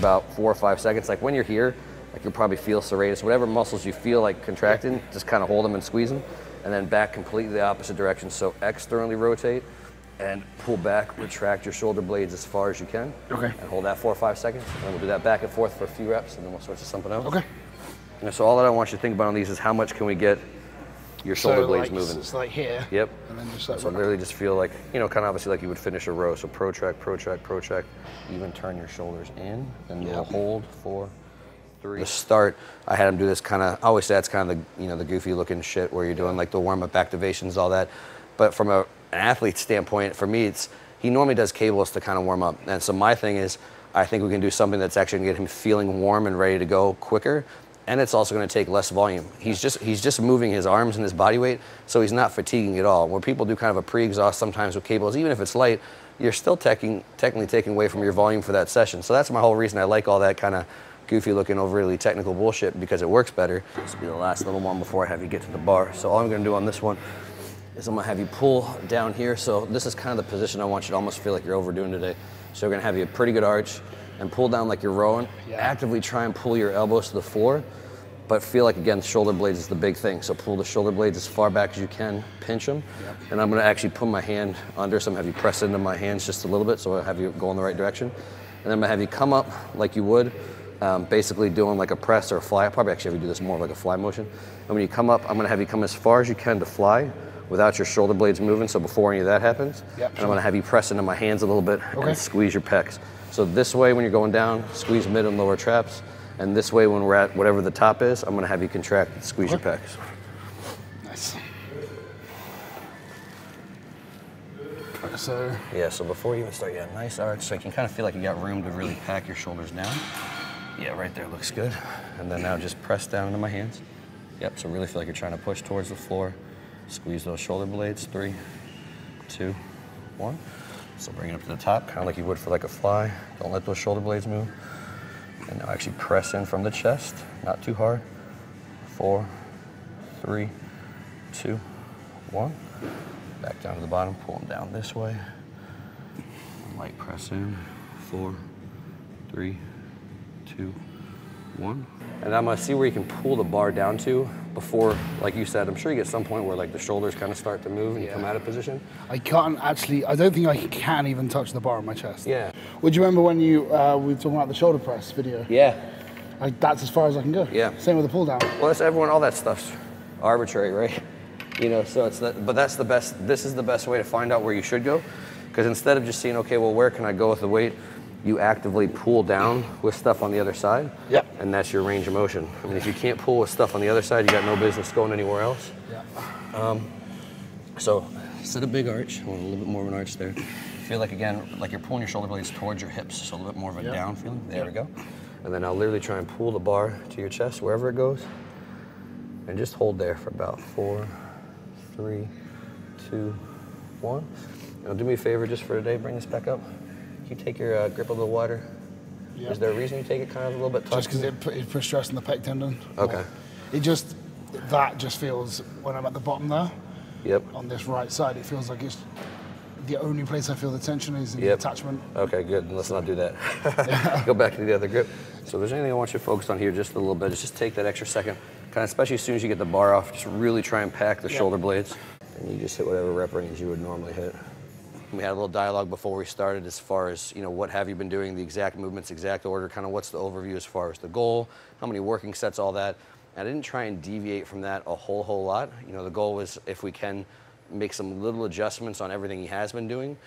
about 4 or 5 seconds. Like when you're here, like you'll probably feel serratus. Whatever muscles you feel like contracting, just kind of hold them and squeeze them. And then back completely the opposite direction. So externally rotate and pull back, retract your shoulder blades as far as you can. Okay. And hold that 4 or 5 seconds. And then we'll do that back and forth for a few reps, and then we'll switch to something else. Okay. And so all that I want you to think about on these is how much can we get your shoulder blades moving. It's like here. Yep. And then just like so literally just feel like, you know, kind of obviously like you would finish a row. So protract, protract, protract. Even turn your shoulders in, and we'll hold 4, 3. To start, I had him do this kind of, I always say that's kind of the, you know, the goofy looking shit where you're doing like the warm-up activations, all that. But from an athlete standpoint, for me, it's, he normally does cables to kind of warm up. And so my thing is, I think we can do something that's actually gonna get him feeling warm and ready to go quicker. And it's also going to take less volume. He's just moving his arms and his body weight, so he's not fatiguing at all. Where people do kind of a pre-exhaust sometimes with cables, even if it's light, you're still technically taking away from your volume for that session. So that's my whole reason I like all that kind of goofy looking, overly technical bullshit, because it works better. This will be the last little one before I have you get to the bar. So all I'm going to do on this one is I'm going to have you pull down here. So this is kind of the position I want you to almost feel like you're overdoing today. So we're going to have you a pretty good arch and pull down like you're rowing. Actively try and pull your elbows to the floor, but feel like, again, shoulder blades is the big thing. So pull the shoulder blades as far back as you can, pinch them, and I'm gonna actually put my hand under, so I'm gonna have you press into my hands just a little bit, so I'll have you go in the right direction. And then I'm gonna have you come up like you would, basically doing like a press or a fly. I'll probably actually have you do this more like a fly motion. And when you come up, I'm gonna have you come as far as you can to fly without your shoulder blades moving, so before any of that happens. And I'm gonna have you press into my hands a little bit and squeeze your pecs. So this way, when you're going down, squeeze mid and lower traps. And this way, when we're at whatever the top is, I'm gonna have you contract and squeeze your pecs. Nice. So. Yeah, so before you even start, nice arch. So you can kind of feel like you got room to really pack your shoulders down. Yeah, right there looks good. And then now just press down into my hands. Yep, so really feel like you're trying to push towards the floor. Squeeze those shoulder blades, 3, 2, 1. So bring it up to the top, kind of like you would for like a fly. Don't let those shoulder blades move. And now actually press in from the chest, not too hard. 4, 3, 2, 1. Back down to the bottom, pull them down this way. Light press in, 4, 3, 2, 1. And I'm gonna see where you can pull the bar down to before, like you said, I'm sure you get some point where like the shoulders kind of start to move and you come out of position. I can't actually, I don't think I can even touch the bar on my chest. Yeah. Would you remember when we were talking about the shoulder press video? Yeah. Like that's as far as I can go. Yeah. Same with the pull down. Well, that's everyone, all that stuff's arbitrary, right? You know, so it's that, but that's the best, this is the best way to find out where you should go. Because instead of just seeing, okay, well, where can I go with the weight? You actively pull down with stuff on the other side. Yep. And that's your range of motion. I mean, if you can't pull with stuff on the other side, you got no business going anywhere else. Yeah. So instead of big arch, I want a little bit more of an arch there. Feel like, again, like you're pulling your shoulder blades towards your hips, so a little bit more of a down feeling. There we go. And then I'll literally try and pull the bar to your chest, wherever it goes. And just hold there for about 4, 3, 2, 1. Now do me a favor just for today, bring this back up. Can you take your grip a little wider? Yep. Is there a reason you take it kind of a little bit tight? Just because it puts stress on the pec tendon. Okay. It just, that just feels, when I'm at the bottom there, on this right side, it feels like it's the only place I feel the tension is in the attachment. Okay, good. Let's not do that. Go back to the other grip. So if there's anything I want you to focus on here just a little bit, just take that extra second, kind of, especially as soon as you get the bar off, just really try and pack the shoulder blades. And you just hit whatever rep range you would normally hit. We had a little dialogue before we started as far as, you know, what have you been doing, the exact movements, exact order, kind of what's the overview as far as the goal, how many working sets, all that. I didn't try and deviate from that a whole lot. You know, the goal was, if we can, make some little adjustments on everything he has been doing.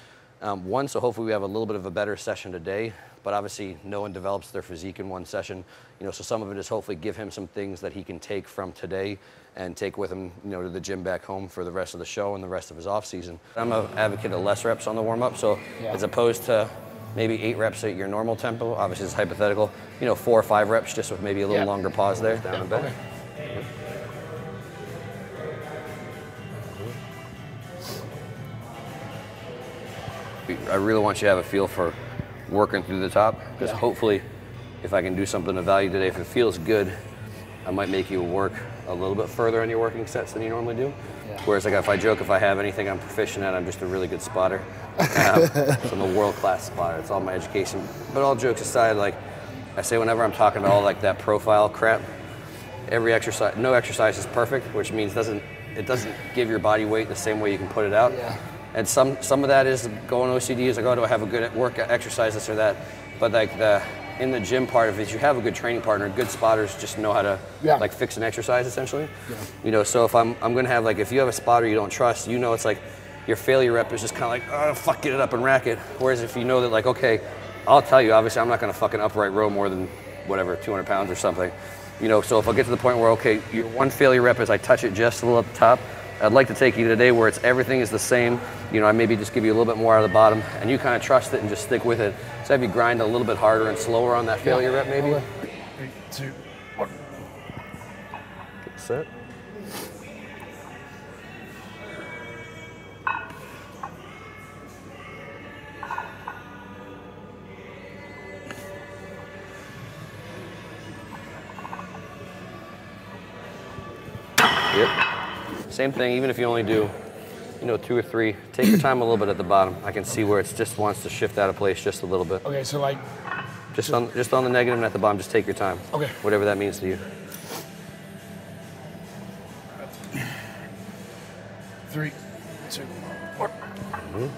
One, so hopefully we have a little bit of a better session today, but obviously no one develops their physique in one session. You know, so some of it is hopefully give him some things that he can take from today and take with him, you know, to the gym back home for the rest of the show and the rest of his off season. I'm an advocate of less reps on the warm up, so as opposed to maybe 8 reps at your normal tempo, obviously it's hypothetical, you know, 4 or 5 reps just with maybe a little longer pause there, down and back. I really want you to have a feel for working through the top, because hopefully if I can do something of value today, if it feels good, I might make you work a little bit further on your working sets than you normally do. Whereas like if I joke, if I have anything I'm proficient at, I'm just a really good spotter. So I'm a world-class spotter. It's all my education. But all jokes aside, like I say whenever I'm talking about all like that profile crap, every exercise, no exercise is perfect, which means it doesn't give your body weight the same way you can put it out. Yeah. And some of that is going OCD is like, oh, do I have a good work exercise, this or that? But like in the gym part of it, you have a good training partner, good spotters just know how to like fix an exercise essentially. Yeah. You know, so if I'm gonna have like, if you have a spotter you don't trust, you know, it's like your failure rep is just kind of like, oh, fuck, get it up and rack it. Whereas if you know that like, okay, I'll tell you, obviously I'm not gonna fucking upright row more than whatever, 200 pounds or something. You know, so if I get to the point where, okay, your one failure rep is I touch it just a little at the top, I'd like to take you today where it's everything is the same. You know, I maybe just give you a little bit more out of the bottom and you kind of trust it and just stick with it. So have you grind a little bit harder and slower on that failure rep maybe. 3, 2, 1. Get set. Yep. Same thing, even if you only do, you know, 2 or 3, take your time a little bit at the bottom. I can see where it just wants to shift out of place just a little bit. Okay, so like... Just on the negative and at the bottom, just take your time. Okay. Whatever that means to you. 3, 2, 1. Mm-hmm.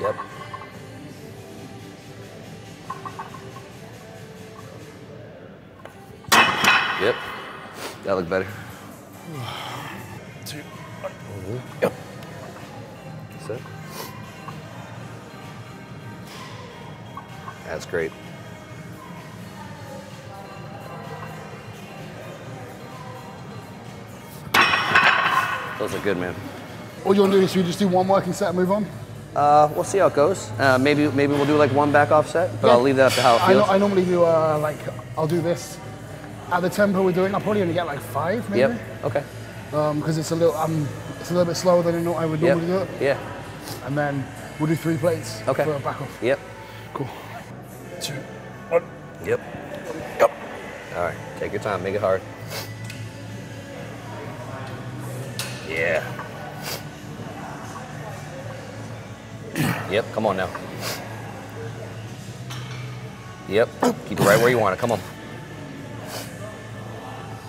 Yep. Yep. That looked better. 2, 1. Mm-hmm. Yep. That's it. That's great. Those are good, man. What do you want to do? Should we just do one working set and move on? We'll see how it goes. Maybe we'll do like one back off set, but yeah. I'll leave that up to how it feels. I normally do like, I'll do this. At the tempo we're doing, I'll probably only get like 5 maybe. Yep, okay. Because it's a little bit slower than I would normally do it. Yeah. And then we'll do 3 plates for a back off. Yep. Cool. 2, 1. Yep. Yep. All right, take your time, make it hard. Yeah. Yep, come on now. Yep, keep it right where you want it, come on.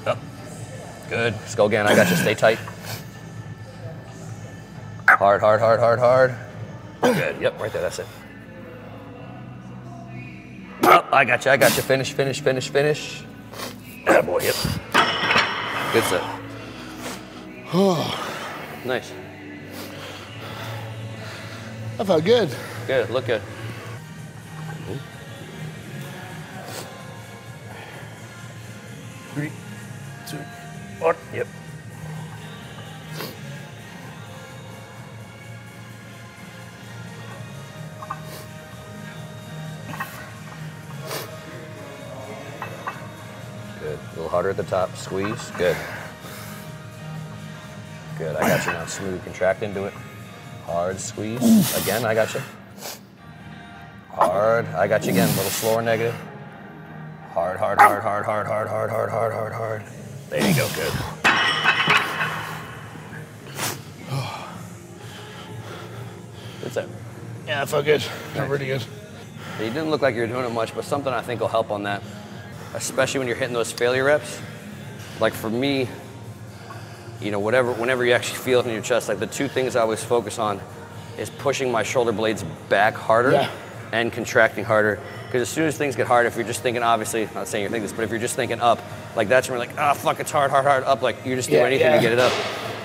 Yep. Good, let's go again, I got you, stay tight. Hard, hard, hard, hard, hard. Good, yep, right there, that's it. Oh, I got you, finish, finish, finish, finish. Atta boy, yep. Good set. Nice. That felt good. Good, look good. Mm-hmm. 3, 2, 1. Yep. Good. A little harder at the top. Squeeze. Good. Good. I got you now. Smooth. Contract into it. Hard squeeze. Again, I got you. Hard. I got you again. A little slower negative. Hard, hard, hard, hard, hard, hard, hard, hard, hard, hard, hard. There you go. Good. Good set. Yeah, that felt good. Felt really good. You didn't look like you were doing it much, but something I think will help on that, especially when you're hitting those failure reps. Like for me, you know, whenever you actually feel it in your chest, like the 2 things I always focus on is pushing my shoulder blades back harder and contracting harder. Because as soon as things get hard, if you're just thinking, obviously, I'm not saying you're thinking this, but if you're just thinking up, like that's when you're like, ah, fuck, it's hard, hard, hard, up, like you just do anything to get it up.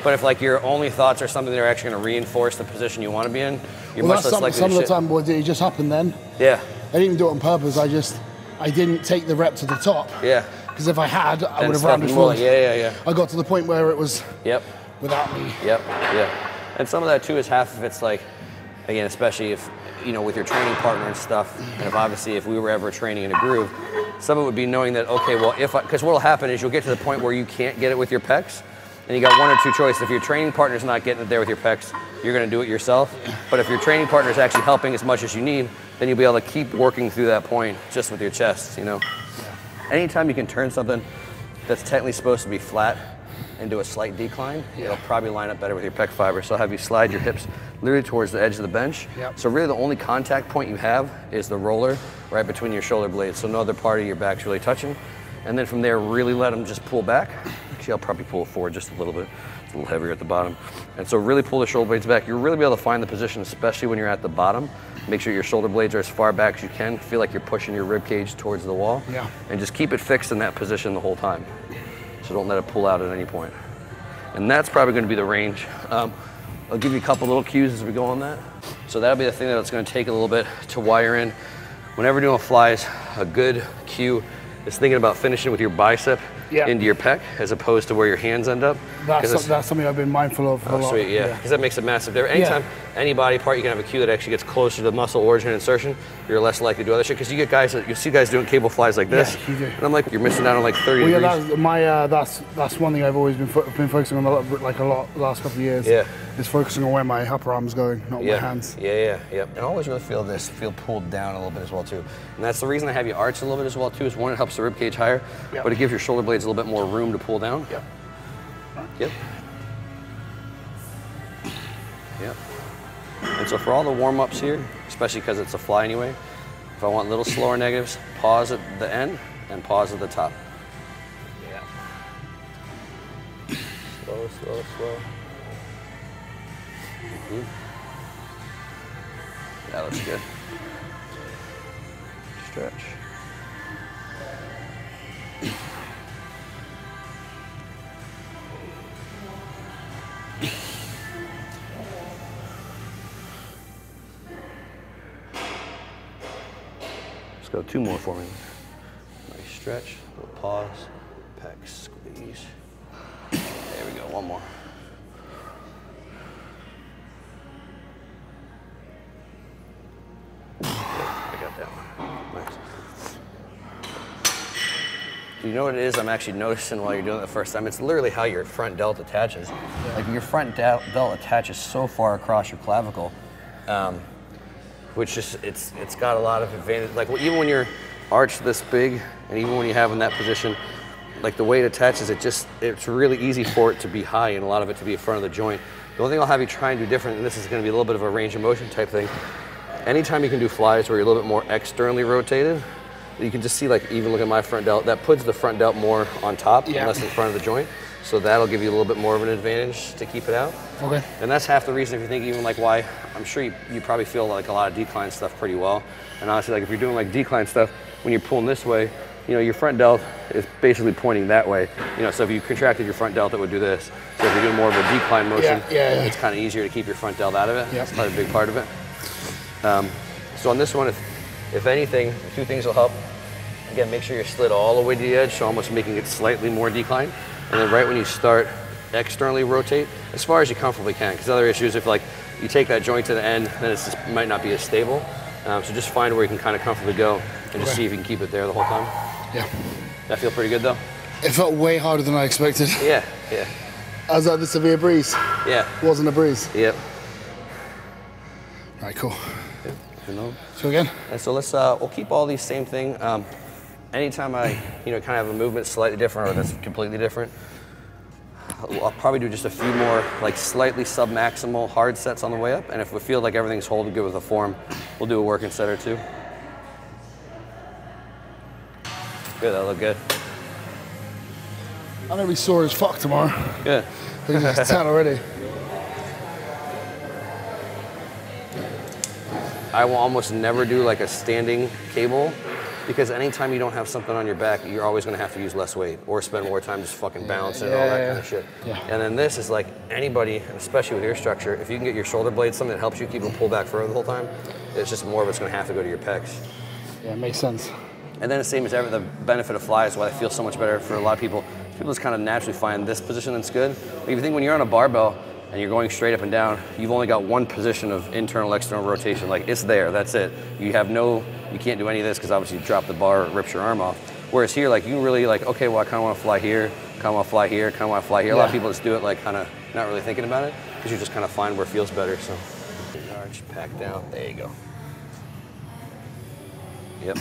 But if like your only thoughts are something that are actually gonna reinforce the position you wanna be in, you're much less likely to Some of the time, boy, it just happened then. Yeah. I didn't even do it on purpose, I didn't take the rep to the top. Yeah. Because if I had, I would have rounded forward. Yeah. I got to the point where it was without me. Yep. And some of that too is half of it's like, again, especially if, you know, with your training partner and stuff, and if we were ever training in a groove, some of it would be knowing that, okay, well, because what'll happen is you'll get to the point where you can't get it with your pecs, and you got 1 or 2 choices. If your training partner's not getting it there with your pecs, you're gonna do it yourself. But if your training partner's actually helping as much as you need, then you'll be able to keep working through that point just with your chest, you know? Anytime you can turn something that's technically supposed to be flat into a slight decline, it'll probably line up better with your pec fiber. So I'll have you slide your hips literally towards the edge of the bench. Yep. So really the only contact point you have is the roller right between your shoulder blades. So no other part of your back's really touching. And then from there, really let them just pull back. Actually, I'll probably pull it forward just a little bit. It's a little heavier at the bottom. And so really pull the shoulder blades back. You'll really be able to find the position, especially when you're at the bottom. Make sure your shoulder blades are as far back as you can. Feel like you're pushing your rib cage towards the wall. Yeah. And just keep it fixed in that position the whole time. So don't let it pull out at any point. And that's probably going to be the range. I'll give you a couple little cues as we go on that. So that'll be the thing that's going to take a little bit to wire in. Whenever doing flies, a good cue is thinking about finishing with your bicep into your pec as opposed to where your hands end up. That's something I've been mindful of a lot. Sweet, yeah, because that makes a massive difference. Anytime, any body part, you can have a cue that actually gets closer to the muscle origin and insertion, you're less likely to do other shit. Because you get guys, you see guys doing cable flies like this, you do. and I'm like, you're missing out on like 30 degrees. That's one thing I've always been focusing on a lot the last couple of years. Yeah. Is focusing on where my upper arm's going, not my hands. Yeah. And I always really feel pulled down a little bit as well too. And that's the reason I have you arch a little bit as well too, is one, it helps the rib cage higher, but it gives your shoulder blades a little bit more room to pull down. Yep. And so for all the warm-ups here, especially because it's a fly anyway, if I want little slower negatives, pause at the end and pause at the top. Slow. That looks good. Stretch. Let's go 2 more for me. Nice stretch, little pause, pecs, squeeze. There we go, 1 more. I got that one. Nice. Do you know what it is I'm actually noticing while you're doing it the first time? It's literally how your front delt attaches. Like your front delt attaches so far across your clavicle, which just, it's got a lot of advantage. Like even when you're arched this big, and even when you have in that position, like the way it attaches, it's really easy for it to be high and a lot of it to be in front of the joint. The only thing I'll have you try and do different, and this is gonna be a little bit of a range of motion type thing, anytime you can do flies where you're a little bit more externally rotated, you can just see, like, even look at my front delt, that puts the front delt more on top and less in front of the joint. So that'll give you a little bit more of an advantage to keep it out. Okay. And that's half the reason, if you think even like why, I'm sure you probably feel like a lot of decline stuff pretty well. And honestly, like if you're doing like decline stuff, when you're pulling this way, you know, your front delt is basically pointing that way. You know, so if you contracted your front delt, it would do this. So if you're doing more of a decline motion, it's kind of easier to keep your front delt out of it. That's probably a big part of it. So on this one, if anything, 2 things will help. Again, make sure you're slid all the way to the edge, so almost making it slightly more decline. And then right when you start, externally rotate as far as you comfortably can. Because other issues, if like you take that joint to the end, then it might not be as stable. So just find where you can kind of comfortably go and just see if you can keep it there the whole time. Yeah. That feel pretty good though? It felt way harder than I expected. Yeah. I was like, this will be a breeze. Yeah. Wasn't a breeze. Yep. All right, cool. So again? And so let's, we'll keep all these same thing. Anytime I, kind of have a movement slightly different or that's completely different, I'll probably do just a few more like slightly sub-maximal hard sets on the way up. And if we feel like everything's holding good with the form, we'll do a working set or 2. Good, that'll look good. I'm gonna be sore as fuck tomorrow. Good. It's 10 already. I will almost never do like a standing cable because anytime you don't have something on your back, you're always gonna have to use less weight or spend more time just fucking balancing and all that kind of shit. And then this is like anybody, especially with your structure, if you can get your shoulder blades, something that helps you keep them pulled back further the whole time, it's just more of it's gonna have to go to your pecs. Yeah, it makes sense. And then the same as ever, the benefit of fly is why I feel so much better for a lot of people. People just kind of naturally find this position that's good. But if you think when you're on a barbell, and you're going straight up and down, you've only got one position of internal, external rotation. Like it's there, that's it. You can't do any of this because obviously you drop the bar, it rips your arm off. Whereas here, like you can really like, okay, well I kind of want to fly here, kind of want to fly here, kind of want to fly here. A lot of people just do it like kind of not really thinking about it because you just kind of find where it feels better. So, arch, pack down, there you go. Yep.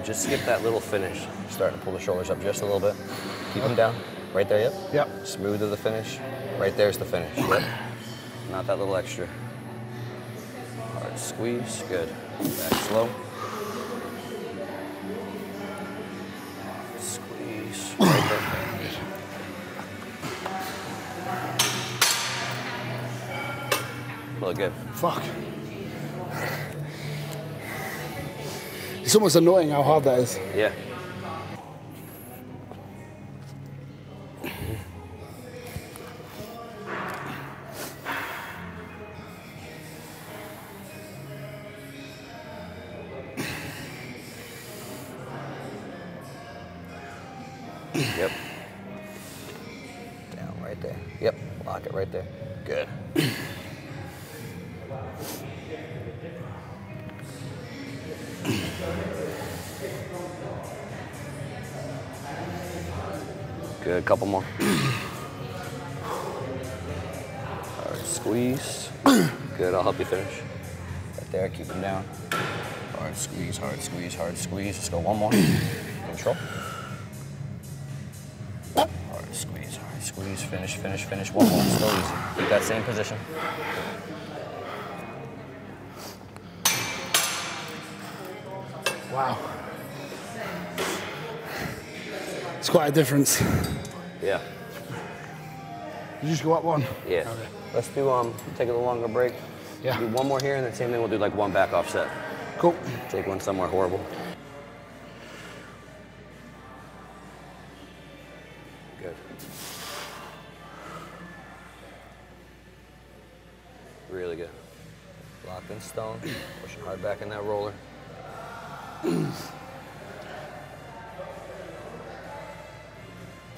just skip that little finish. Starting to pull the shoulders up just a little bit. Keep them down. Right there, yep. Yep. Smooth to the finish. Right there's the finish. Yep. Not that little extra. Hard squeeze. Good. Back slow. Squeeze. Right there. Look good. Fuck. It's almost annoying how hard that is. Yeah. Yep. Down right there. Yep. Lock it right there. Good. Good, couple more. Hard squeeze. Good, I'll help you finish. Right there, keep them down. Hard squeeze, hard squeeze, hard squeeze. Let's go one more. Control. Hard squeeze, finish, finish, finish. One more, still easy. Keep that same position. Wow. It's quite a difference. Yeah. You just go up one? Yeah. Okay. Let's do, take a little longer break. Yeah. Do one more here, and then same thing, we'll do like one back offset. Cool. Take one somewhere horrible. Good. Really good. Locked in stone, pushing hard back in that roller.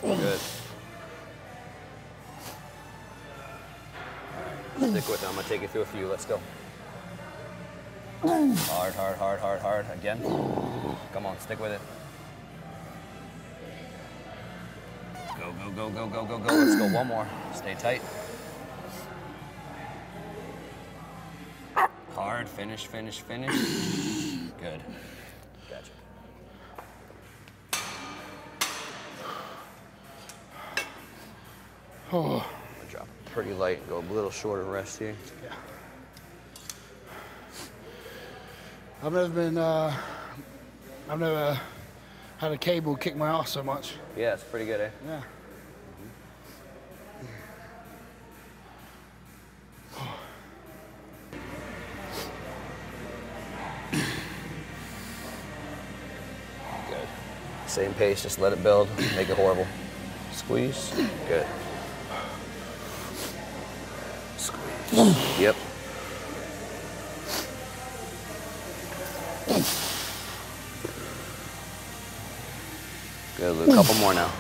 Good. Stick with it. I'm gonna take you through a few. Let's go. Hard, hard, hard, hard, hard. Again. Come on, stick with it. Go, go, go, go, go, go, go. Let's go one more. Stay tight. Hard, finish, finish, finish. Good. Gotcha. Oh. I'm gonna drop it pretty light and go a little shorter rest here. Yeah. I've never had a cable kick my ass so much. Yeah, it's pretty good, eh? Yeah. Good. Same pace, just let it build, make it horrible. Squeeze. Good. Squeeze. Yep. Good, Luke. A couple more now.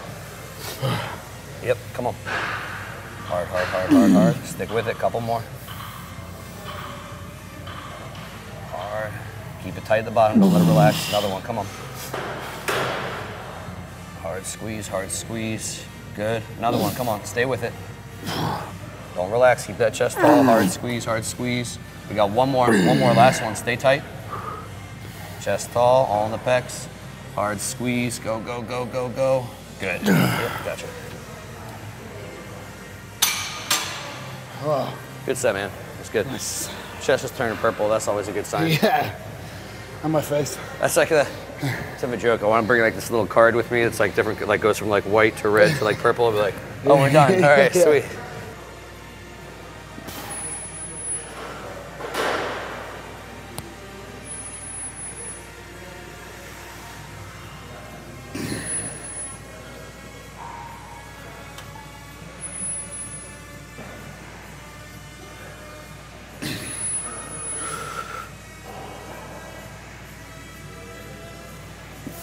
Yep, come on. Hard, hard, hard, hard, hard. Stick with it, couple more. Hard. Keep it tight at the bottom, don't let it relax. Another one, come on. Hard squeeze. Good. Another one, come on, stay with it. Don't relax, keep that chest tall. Hard squeeze. We got one more, last one, stay tight. Chest tall, all in the pecs. Hard squeeze, go, go, go, go, go. Good. Yep, gotcha. Oh. Good set, man. That's good. Nice. Chest is turning purple, that's always a good sign. Yeah. On my face. That's like a joke. I want to bring like this little card with me. It's like different, like goes from like white to red to like purple. I'll be like, oh, we're done. All right, yeah. sweet.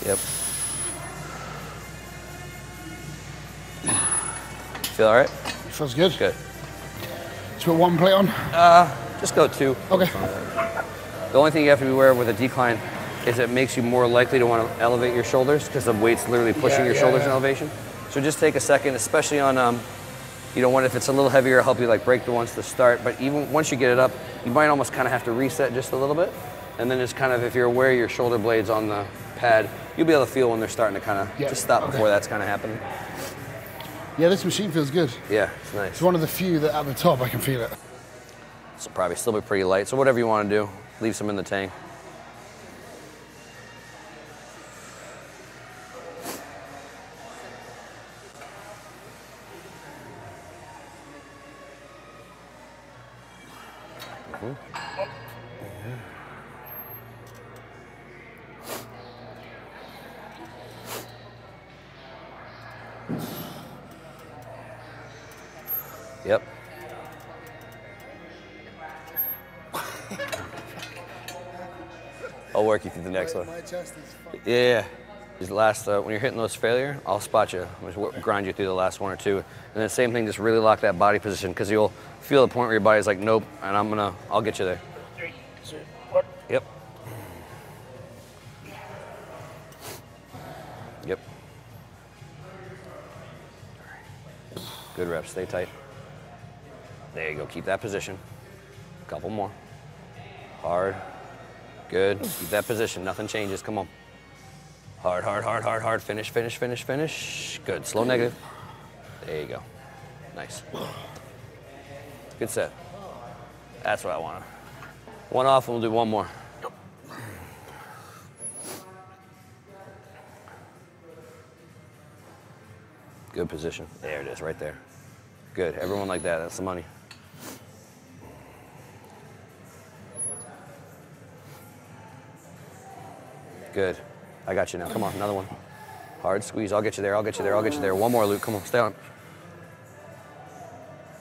Yep. Feel all right? Feels good. Good. Just put one plate on? Just go two. Okay. The only thing you have to be aware of with a decline is it makes you more likely to want to elevate your shoulders because the weight's literally pushing your shoulders in elevation. So just take a second, especially on, you don't want, if it's a little heavier, it'll help you like break the ones to start, but even once you get it up, you might almost kind of have to reset just a little bit. And then it's kind of, if you're aware of your shoulder blades on the pad, you'll be able to feel when they're starting to kind of just stop before that's kind of happening. Yeah, this machine feels good. Yeah, it's nice. It's one of the few that at the top I can feel it. This will probably still be pretty light, so whatever you want to do, leave some in the tank. Yep. I'll work you through the next one. My chest is fucked. Yeah. These last, when you're hitting those failure, I'll spot you. I'll just grind you through the last one or two. And then same thing, just really lock that body position because you'll feel the point where your body's like, nope, and I'll get you there. 3, 2, 1. Yep. Yep. Good reps, stay tight. There you go, keep that position. A couple more. Hard. Good, keep that position, nothing changes, come on. Hard, hard, hard, hard, hard, finish, finish, finish, finish. Good, slow negative. There you go, nice. Good set. That's what I want. One off and we'll do one more. Good position, there it is, right there. Good, everyone like that, that's the money. Good. I got you now. Come on, another one. Hard squeeze. I'll get you there. I'll get you there. I'll get you there. One more, Luke. Come on, stay on.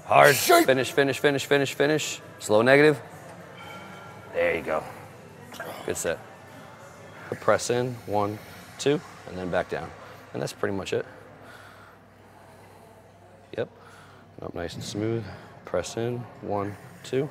Hard. Finish, finish, finish, finish, finish. Slow negative. There you go. Good set. Press in. 1, 2, and then back down. And that's pretty much it. Yep. Up nice and smooth. Press in. 1, 2.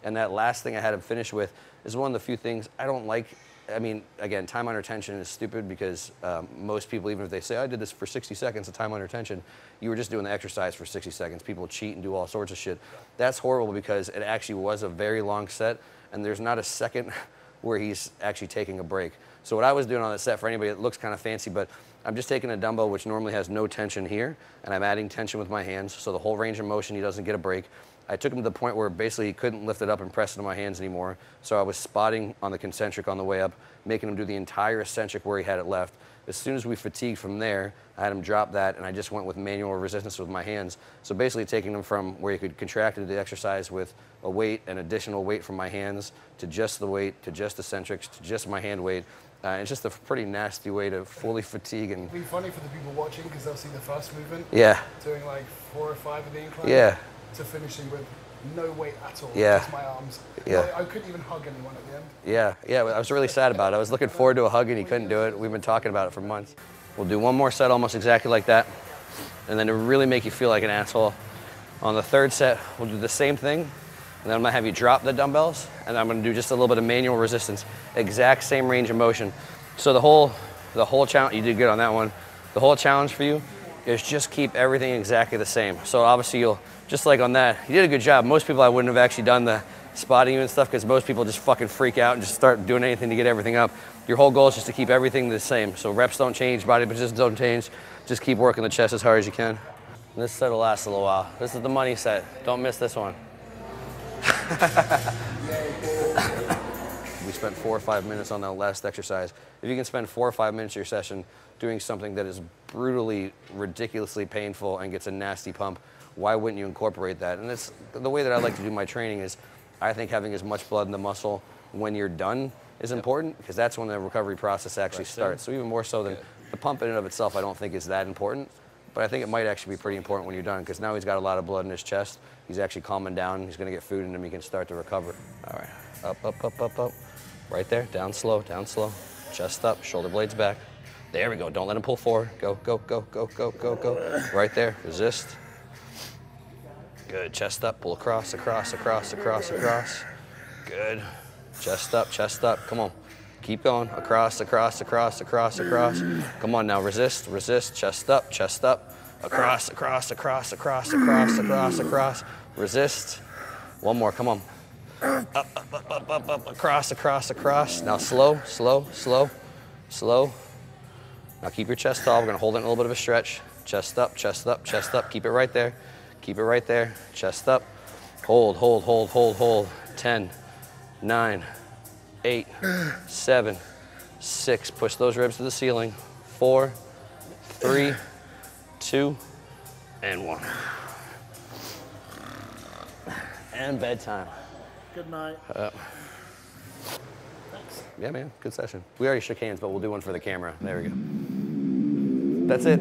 And that last thing I had him finish with is one of the few things I don't like. I mean, again, time under tension is stupid because most people, even if they say, I did this for 60 seconds of time under tension, you were just doing the exercise for 60 seconds. People cheat and do all sorts of shit. That's horrible because it actually was a very long set and there's not a second where he's actually taking a break. So what I was doing on the set, for anybody, it looks kind of fancy, but I'm just taking a dumbbell which normally has no tension here and I'm adding tension with my hands. So the whole range of motion, he doesn't get a break. I took him to the point where basically he couldn't lift it up and press it in my hands anymore. So I was spotting on the concentric on the way up, making him do the entire eccentric where he had it left. As soon as we fatigued from there, I had him drop that and I just went with manual resistance with my hands. So basically taking him from where he could contract into the exercise with a weight, an additional weight from my hands, to just the weight, to just eccentrics, to just my hand weight. It's just a pretty nasty way to fully fatigue. And it'll be funny for the people watching because they'll see the first movement. Yeah. Doing like 4 or 5 of the incline. Yeah. To finishing with no weight at all, yeah. just my arms. Yeah. I couldn't even hug anyone at the end. Yeah, yeah, I was really sad about it. I was looking forward to a hug and he couldn't do it. We've been talking about it for months. We'll do one more set almost exactly like that. And then to really make you feel like an asshole, on the third set, we'll do the same thing. And then I'm gonna have you drop the dumbbells and I'm gonna do just a little bit of manual resistance. Exact same range of motion. So the whole challenge, you did good on that one. The whole challenge for you is just keep everything exactly the same. So obviously you'll, just like on that, you did a good job. Most people I wouldn't have actually done the spotting you and stuff because most people just fucking freak out and just start doing anything to get everything up. Your whole goal is just to keep everything the same. So reps don't change, body positions don't change. Just keep working the chest as hard as you can. And this set will last a little while. This is the money set. Don't miss this one. We spent 4 or 5 minutes on that last exercise. If you can spend 4 or 5 minutes of your session doing something that is brutally, ridiculously painful and gets a nasty pump, why wouldn't you incorporate that? And it's the way that I like to do my training is I think having as much blood in the muscle when you're done is important because that's when the recovery process actually starts. So even more so than the pump in and of itself, I don't think is that important. But I think it might actually be pretty important when you're done because now he's got a lot of blood in his chest. He's actually calming down. He's going to get food in him. He can start to recover. All right, up, up, up, up, up. Right there, down slow, chest up, shoulder blades back. There we go, don't let him pull forward. Go, go, go, go, go, go, go. Right there, resist. Good, chest up, pull across, across, across, across, across. Good, chest up, come on. Keep going, across, across, across, across, across. Come on now, resist, resist, chest up, across, across, across, across, across, across, across. Resist. One more, come on. Up, across, across, across. Now slow, slow, slow, slow. Now keep your chest tall. We're gonna hold it in a little bit of a stretch. Chest up, chest up, chest up. Keep it right there. Keep it right there. Chest up. Hold, hold, hold, hold, hold. 10, 9, 8, 7, 6. Push those ribs to the ceiling. 4, 3, 2, and 1. And bedtime. Good night. Thanks. Yeah, man, good session. We already shook hands, but we'll do one for the camera. There we go. That's it.